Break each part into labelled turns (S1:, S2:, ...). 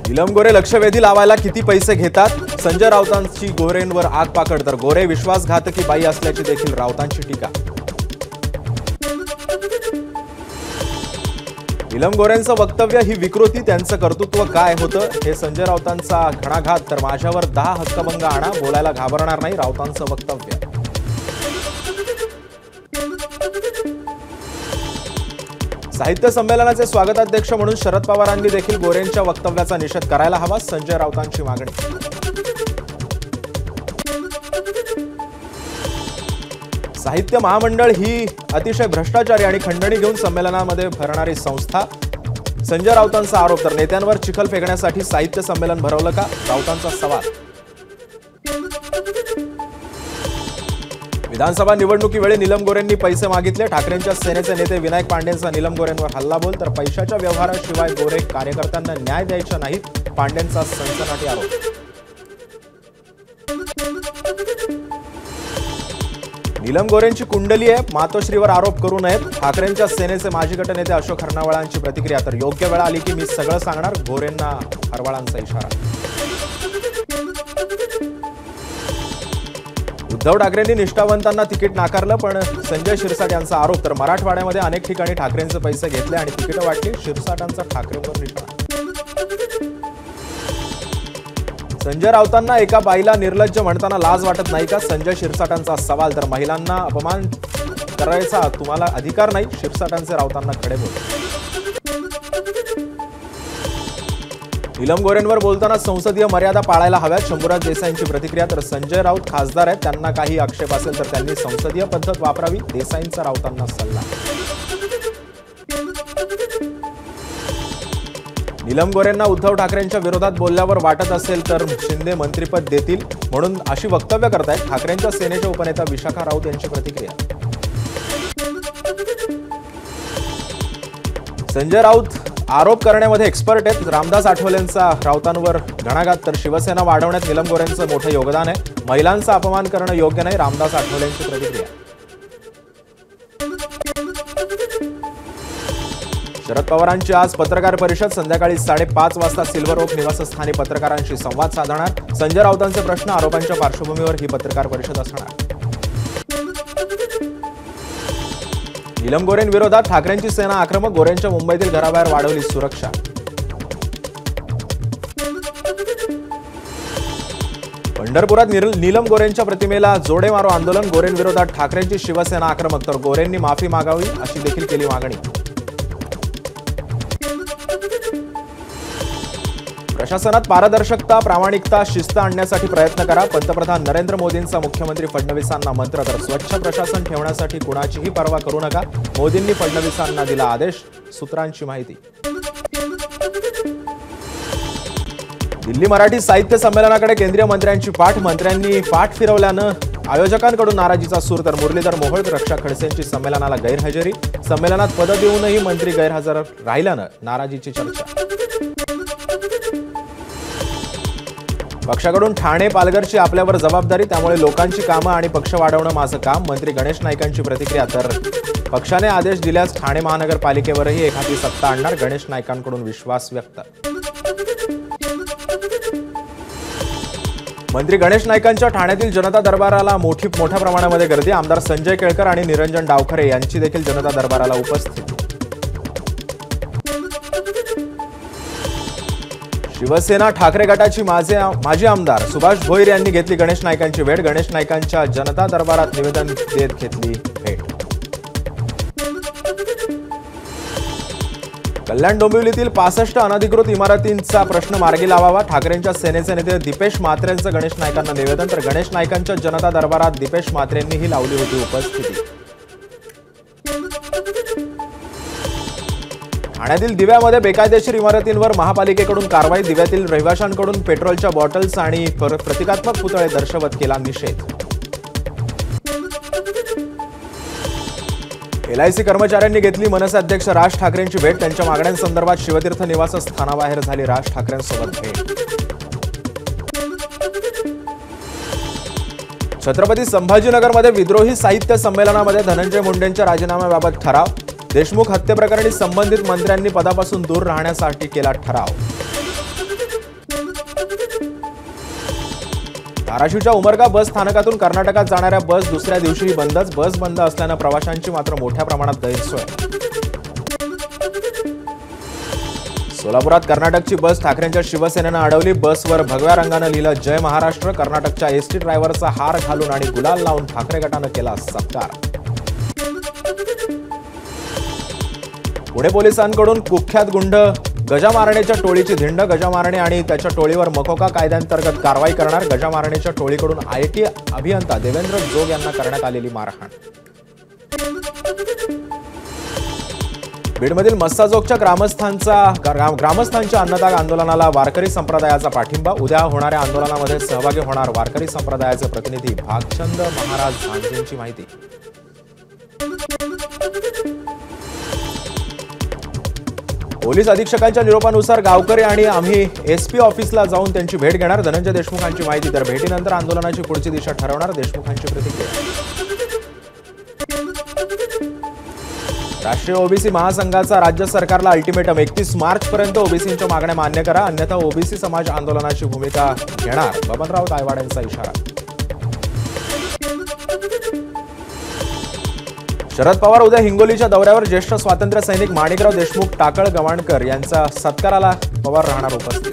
S1: नीलम गोरे लक्षवेधी लावायला किती पैसे घेतात? संजय राऊतांची गोरेंवर आग पाकड, तर गोरे विश्वासघातकी बाई असल्याची देखील राऊतांची टीका। नीलम गोरेंचं वक्तव्य ही विकृती, त्यांचं कर्तृत्व काय होतं हे संजय राऊतांचा घणाघात, तर माझ्यावर 10 हक्कभंग आणा, बोलायला घाबरणार नाही, राऊतांचं वक्तव्य। साहित्य संमेलनाचे स्वागताध्यक्ष म्हणून शरद पवारांनी देखील गोरेंच्या वक्तव्याचा निषेध करायला हवा, संजय राऊतांची मागणी। साहित्य महामंडळ ही अतिशय भ्रष्टाचारी आणि खंडणी घेऊन संमेलनामध्ये भरणारी संस्था, संजय राऊतांचा आरोप, तर नेत्यांवर चिखल फेकण्यासाठी साहित्य संमेलन भरवलं का, राऊतांचा सवाल। विधानसभा निवडणुकीवेळी नीलम गोरेंनी पैसे मागितले, ठाकरेंच्या सेनेचे नेते विनायक पांडेंचा नीलम गोरेंवर हल्लाबोल, तर पैशाच्या व्यवहाराशिवाय गोरे कार्यकर्त्यांना न्याय द्यायचा नाहीत, पांडेंचा सनसनाटी आरोप। नीलम गोरेंची कुंडली आहे, मातोश्रीवर आरोप करू नयेत, ठाकरेंच्या सेनेचे माजी गटनेते अशोक हरवाळांची प्रतिक्रिया, तर योग्य वेळ आली की मी सगळं सांगणार, गोरेंना हरवाळांचा इशारा। उद्धव ठाकरेंनी निष्ठावंतांना तिकीट नाकारलं, पण संजय शिरसाट यांचा आरोप, तर मराठवाड्यामध्ये अनेक ठिकाणी ठाकरेंचे पैसे घेतले आणि तिकीट वाटली, शिरसाटांचा ठाकरेंवर निशाणा। संजय राऊतांना एका बाईला निर्लज्ज म्हणताना लाज वाटत नाही का, संजय शिरसाटांचा सवाल, तर महिलांना अपमान करायचा तुम्हाला अधिकार नाही, शिरसाटांचे राऊतांना खडे बोल। नीलम गोरेंवर बोलताना संसदीय मर्यादा पाळायला हव्यात, शंभूराज देसाईंची प्रतिक्रिया, तर संजय राऊत खासदार आहेत, त्यांना काही आक्षेप असेल तर त्यांनी संसदीय पद्धत वापरावी, देसाईंचा राऊतांना सल्ला। नीलम गोरेंना उद्धव ठाकरेंच्या विरोधात बोलल्यावर वाटत असेल तर शिंदे मंत्रिपद देतील म्हणून अशी वक्तव्य करतायत, ठाकरेंच्या सेनेच्या उपनेता विशाखा राऊत यांची प्रतिक्रिया। संजय राऊत आरोप करण्यामध्ये एक्सपर्ट आहेत, रामदास आठवलेंचा राऊतांवर घणाघात, तर शिवसेना वाढवण्यात नीलम गोरेंचं मोठं योगदान आहे, महिलांचा अपमान करणं योग्य नाही, रामदास आठवलेंची प्रतिक्रिया। शरद पवारांची आज पत्रकार परिषद, संध्याकाळी 5:30 वाजता सिल्वर ओक निवासस्थानी पत्रकारांशी संवाद साधणार, संजय राऊतांचे प्रश्न, आरोपांच्या पार्श्वभूमीवर ही पत्रकार परिषद असणार। नीलम गोरेंविरोधात ठाकरेंची सेना आक्रमक, गोरेंच्या मुंबईतील घराबाहेर वाढवली सुरक्षा। पंढरपुरात नीलम गोरेंच्या प्रतिमेला जोडे मारो आंदोलन, गोरेंविरोधात ठाकरेंची शिवसेना आक्रमक, तर गोरेंनी माफी मागावी अशी देखील केली मागणी। प्रशासनात पारदर्शकता, प्रामाणिकता, शिस्त आणण्यासाठी प्रयत्न करा, पंतप्रधान नरेंद्र मोदींचा मुख्यमंत्री फडणवीसांना मंत्र, तर स्वच्छ प्रशासन ठेवण्यासाठी कुणाचीही पर्वा करू नका, मोदींनी फडणवीसांना दिला आदेश, सूत्रांची माहिती। दिल्ली मराठी साहित्य संमेलनाकडे केंद्रीय मंत्र्यांची पाठ, मंत्र्यांनी पाठ फिरवल्यानं आयोजकांकडून नाराजीचा सूर, तर मुरलीधर मोहोळ, रक्षा खडसेंची संमेलनाला गैरहजेरी, संमेलनात पद देऊनही मंत्री गैरहजर राहिल्यानं नाराजीची चर्चा। पक्षाकडून ठाणे पालघरची आपल्यावर जबाबदारी, त्यामुळे लोकांची कामं आणि पक्ष वाढवणं माझं काम, मंत्री गणेश नाईकांची प्रतिक्रिया, तर पक्षाने आदेश दिल्यास ठाणे महानगरपालिकेवरही एखादी सत्ता आणणार, गणेश नाईकांकडून विश्वास व्यक्त। मंत्री गणेश नाईकांच्या ठाण्यातील जनता दरबाराला मोठ्या प्रमाणामध्ये गर्दी, आमदार संजय केळकर आणि निरंजन डावखरे यांची देखील जनता दरबाराला उपस्थिती। शिवसेना ठाकरे गटाची माजी आमदार सुभाष भोईर यांनी घेतली गणेश नाईकांची भेट, गणेश नाईकांच्या जनता दरबारात निवेदन देत घेतली भेट। कल्याण डोंबिवलीतील 65 अनधिकृत इमारतींचा प्रश्न मार्गी लावावा, ठाकरेंच्या सेनेचे नेते दीपेश म्हात्रेंचं गणेश नाईकांना निवेदन, तर गणेश नाईकांच्या जनता दरबारात दीपेश म्हात्रेंनीही लावली होती उपस्थिती। ठाण्यातील दिव्यामध्ये बेकायदेशीर इमारतींवर महापालिकेकडून कारवाई, दिव्यातील रहिवाशांकडून पेट्रोलच्या बॉटल्स आणि प्रतिकात्मक पुतळे दर्शवत केला निषेध। LIC कर्मचाऱ्यांनी घेतली मनसे अध्यक्ष राज ठाकरेंची भेट, त्यांच्या मागण्यांसंदर्भात शिवतीर्थ निवासस्थानाबाहेर झाली राज ठाकरेंसोबत भेट। छत्रपती संभाजीनगरमध्ये विद्रोही साहित्य संमेलनामध्ये धनंजय मुंडेंच्या राजीनाम्याबाबत ठराव, देशमुख हत्येप्रकरणी संबंधित मंत्र्यांनी पदापासून दूर राहण्यासाठी केला ठराव। धाराशिवच्या उमरगा बस स्थानकातून कर्नाटकात जाणाऱ्या बस दुसऱ्या दिवशी बंदच. बस बंद असल्यानं प्रवाशांची मात्र मोठ्या प्रमाणात गैरसोय. सोलापुरात कर्नाटकची बस ठाकरेंच्या शिवसेनेनं अडवली. बसवर भगव्या रंगानं लिहिलं जय महाराष्ट्र. कर्नाटकच्या एसटी ड्रायव्हरचा हार घालून आणि गुलाल लावून ठाकरे गटानं केला सत्कार. पुणे पोलिसांकडून कुख्यात गुंड गजा मारणेच्या टोळीची धिंड. गजा मारणे आणि त्याच्या टोळीवर मकोका कायद्यांतर्गत कारवाई करणार. गजा मारणेच्या टोळीकडून आयटी अभियंता देवेंद्र जोग यांना करण्यात आलेली मारहाण. बीडमधील मस्साजोगच्या ग्रामस्थांच्या अन्नदाग आंदोलनाला वारकरी संप्रदायाचा पाठिंबा. उद्या होणाऱ्या आंदोलनामध्ये सहभागी होणार वारकरी संप्रदायाचे प्रतिनिधी. भागचंद महाराज यांची माहिती. पोलीस अधीक्षकांच्या निरोपानुसार गावकरी आणि आम्ही एसपी ऑफिसला जाऊन त्यांची भेट घेणार. धनंजय देशमुखांची माहिती. तर भेटीनंतर आंदोलनाची पुढची दिशा ठरवणार. देशमुखांची प्रतिक्रिया. राष्ट्रीय ओबीसी महासंघाचा राज्य सरकारला अल्टिमेटम. 31 मार्चपर्यंत ओबीसींच्या मागण्या मान्य करा, अन्यथा ओबीसी समाज आंदोलनाची भूमिका घेणार. बबनराव तायवाड यांचा इशारा. शरद पवार उद्या हिंगोलीच्या दौऱ्यावर. ज्येष्ठ स्वातंत्र्य सैनिक माणिकराव देशमुख टाकळ गवाणकर यांचा सत्काराला पवार राहणार उपस्थित.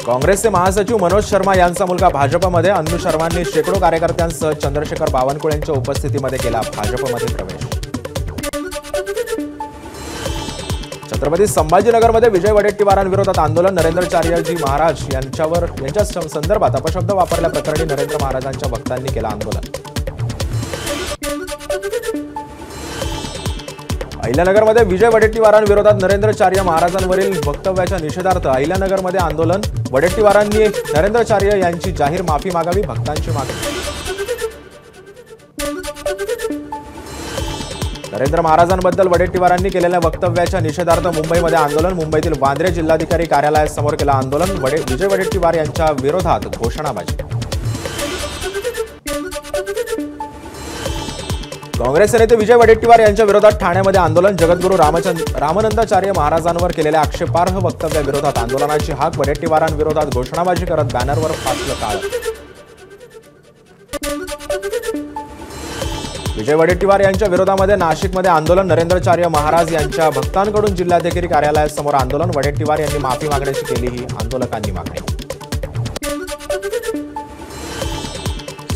S1: काँग्रेसचे महासचिव मनोज शर्मा यांचा मुलगा भाजपमध्ये. अन्नू शर्मांनी शेकडो कार्यकर्त्यांसह चंद्रशेखर बावनकुळे यांच्या उपस्थितीमध्ये केला भाजपमध्ये प्रवेश. छत्रपती संभाजीनगरमध्ये विजय वडेट्टीवारांविरोधात आंदोलन. नरेंद्राचार्यजी महाराज यांच्या संदर्भात अपशब्द वापरल्याप्रकरणी नरेंद्र महाराजांच्या भक्तांनी केलं आंदोलन. अहिल्यानगरमध्ये विजय वडेट्टीवारांविरोधात नरेंद्राचार्य महाराजांवरील वक्तव्याच्या निषेधार्थ अहिल्यानगरमध्ये आंदोलन. वडेट्टीवारांनी नरेंद्राचार्य यांची जाहीर माफी मागावी, भक्तांची मागणी. नरेंद्र महाराजांबद्दल वडेट्टीवारांनी केलेल्या वक्तव्याच्या निषेधार्थ मुंबईमध्ये आंदोलन. मुंबईतील वांद्रे जिल्हाधिकारी कार्यालयासमोर केलं आंदोलन. विजय वडेट्टीवार यांच्या विरोधात घोषणाबाजी. काँग्रेस नेते विजय वडेट्टीवार यांच्या विरोधात ठाण्यामध्ये आंदोलन. जगद्गुरू रामानंदाचार्य महाराजांवर केलेल्या आक्षेपार्ह वक्तव्याविरोधात आंदोलनाची हाक. वडेट्टीवारांविरोधात घोषणाबाजी करत बॅनरवर फासलं काळं. विजय वडेट्टीवार यांच्या विरोधामध्ये नाशिकमध्ये आंदोलन. नरेंद्राचार्य महाराज यांच्या भक्तांकडून जिल्हाधिकारी कार्यालयासमोर आंदोलन. वडेट्टीवार यांनी माफी मागण्याची केली ही आंदोलकांनी मागणी.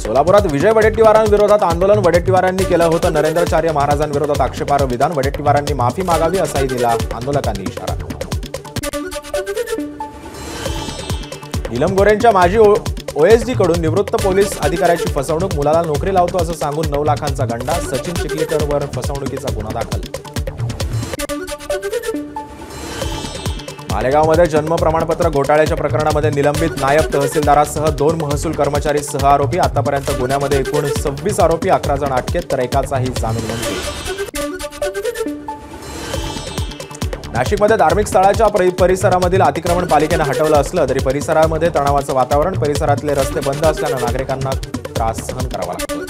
S1: सोलापुरात विजय वडेट्टीवारांविरोधात आंदोलन. वडेट्टीवारांनी केलं होतं नरेंद्राचार्य महाराजांविरोधात आक्षेपार्ह विधान. वडेट्टीवारांनी माफी मागावी असाही दिला आंदोलकांनी इशारा. नीलम गोरेंच्या माजी ओएसडी कडून निवृत्त पोलीस अधिकाऱ्याची फसवणूक. मुलाला नोकरी लावतो असं सांगून 9 लाखांचा गंडा. सचिन चिखलीकरवर फसवणुकीचा गुन्हा दाखल. मालेगावमध्ये जन्म प्रमाणपत्र घोटाळ्याच्या प्रकरणामध्ये निलंबित नायब तहसीलदारासह 2 महसूल कर्मचारी सह आरोपी. आतापर्यंत गुन्ह्यामध्ये एकूण 26 आरोपी, 11 जण अटकेत, तर एकाचाही जामीन मंजूर. नाशिकमध्ये धार्मिक स्थळाच्या परिसरामधील अतिक्रमण पालिकेनं हटवलं असलं तरी परिसरामध्ये तणावाचं वातावरण. परिसरातले रस्ते बंद असल्यानं नागरिकांना त्रास सहन करावा लागतो.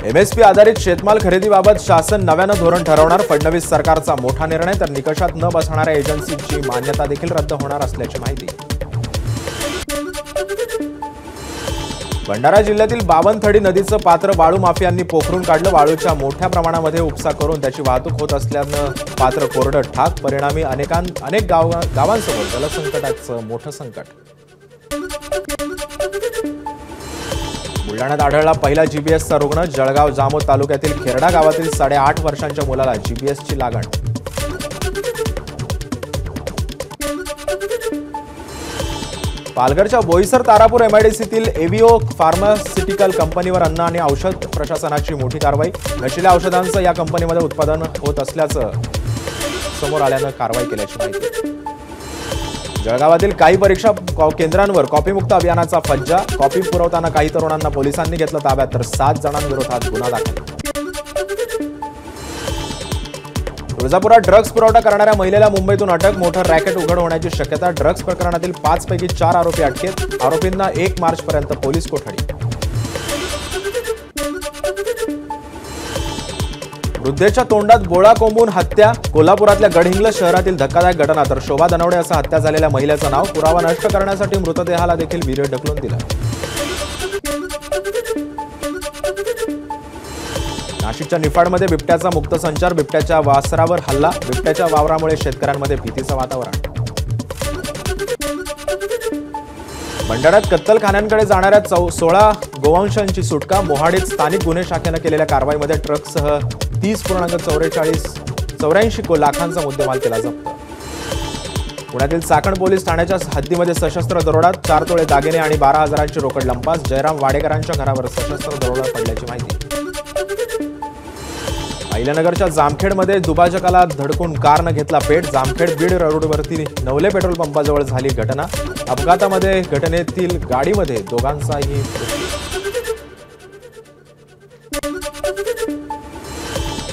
S1: एमएसपी आधारित शेतमाल खरेदीबाबत शासन नव्यानं धोरण ठरवणार. फडणवीस सरकारचा मोठा निर्णय. तर निकषात न बसणाऱ्या एजन्सीची मान्यता देखील रद्द होणार असल्याची माहिती. भंडारा जिल्ह्यातील बावनथडी नदीचं पात्र वाळू माफियांनी पोखरून काढलं. वाळूच्या मोठ्या प्रमाणामध्ये उपसा करून त्याची वाहतूक होत असल्यानं पात्र कोरडं ठाक. परिणामी अनेक गावांसमोर जलसंकटाचं मोठं संकट. बुलढाण्यात आढळला पहिला जीपीएसचा रुग्ण. जळगाव जामोद तालुक्यातील खेरडा गावातील 8.5 वर्षांच्या मुलाला जीपीएसची लागण. पालघरच्या बोईसर तारापूर एमआयडीसीतील एव्हिओ फार्मास्युटिकल कंपनीवर अन्न आणि औषध प्रशासनाची मोठी कारवाई. नशिल्या औषधांचं या कंपनीमध्ये उत्पादन होत असल्याचं समोर आल्यानं कारवाई केल्याची माहिती. जळगावातील काही परीक्षा केंद्रांवर कॉपीमुक्त अभियानाचा फज्जा. कॉपी पुरवताना काही तरुणांना पोलिसांनी घेतलं ताब्यात, तर 7 जणांविरोधात गुन्हा दाखल. तुळजापुरात ड्रग्ज पुरवठा करणाऱ्या महिलेला मुंबईतून अटक. मोठं रॅकेट उघड होण्याची शक्यता. ड्रग्ज प्रकरणातील 5 पैकी 4 आरोपी अटकेत. आरोपींना 1 मार्चपर्यंत पोलीस कोठडी. वृद्धेच्या तोंडात गोळा कोंबून हत्या. कोल्हापुरातल्या गडहिंग्लज शहरातील धक्कादायक घटना. तर शोभा दनवडे असं हत्या झालेल्या महिलेचं नाव. पुरावा नष्ट करण्यासाठी मृतदेहाला देखील विहिरीत ढकलून दिला. नाशिकच्या निफाडमध्ये बिबट्याचा मुक्त संचार. बिबट्याच्या वासरावर हल्ला. बिबट्याच्या वावरामुळे शेतकऱ्यांमध्ये भीतीचं वातावरण. भंडाऱ्यात कत्तलखान्यांकडे जाणाऱ्या 16 गोवंशांची सुटका. मोहाडीत स्थानिक गुन्हे शाखेनं केलेल्या कारवाईमध्ये ट्रकसह 30.84 लाखांचा मुद्देमाल केला जप्त. पुण्यातील चाकण पोलीस ठाण्याच्या हद्दीमध्ये सशस्त्र दरोडा. 4 तोळे दागिने आणि 12,000ची रोकड लंपास. जयराम वाडेकरांच्या घरावर सशस्त्र दरोडा पडल्याची माहिती. अहिल्यानगरच्या जामखेडमध्ये दुभाजकाला धडकून कारनं घेतला पेट. जामखेड बीड रोडवरती नवले पेट्रोल पंपाजवळ झाली घटना. अपघातामध्ये घटनेतील गाडीमध्ये दोघांचाही मृत्यू.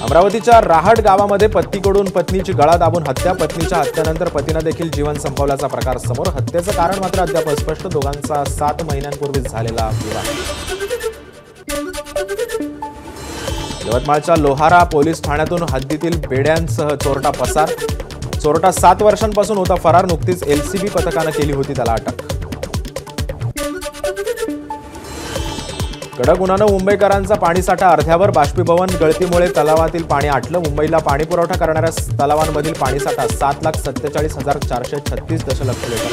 S1: अमरावतीच्या राहट गावामध्ये पतीकडून पत्नीची गळा दाबून हत्या. पत्नीच्या हत्येनंतर पतीनं देखील जीवन संपवल्याचा प्रकार समोर. हत्येचं कारण मात्र अद्याप अस्पष्ट. दोघांचा 7 महिन्यांपूर्वीच झालेला विवाह. यवतमाळच्या लोहारा पोलीस ठाण्यातून हद्दीतील बेड्यांसह चोरटा पसार. चोरटा 7 वर्षांपासून होता फरार. नुकतीच LCB पथकानं केली होती त्याला अटक. कडक उन्हानं मुंबईकरांचा पाणीसाठा अर्ध्यावर. बाष्पीभवन गळतीमुळे तलावातील पाणी आटलं. मुंबईला पाणी पुरवठा करणाऱ्या तलावांमधील पाणीसाठा 7,47,436 दशलक्ष लिटर.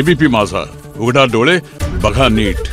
S2: ABP माझा, उघडा डोळे बघा नीट.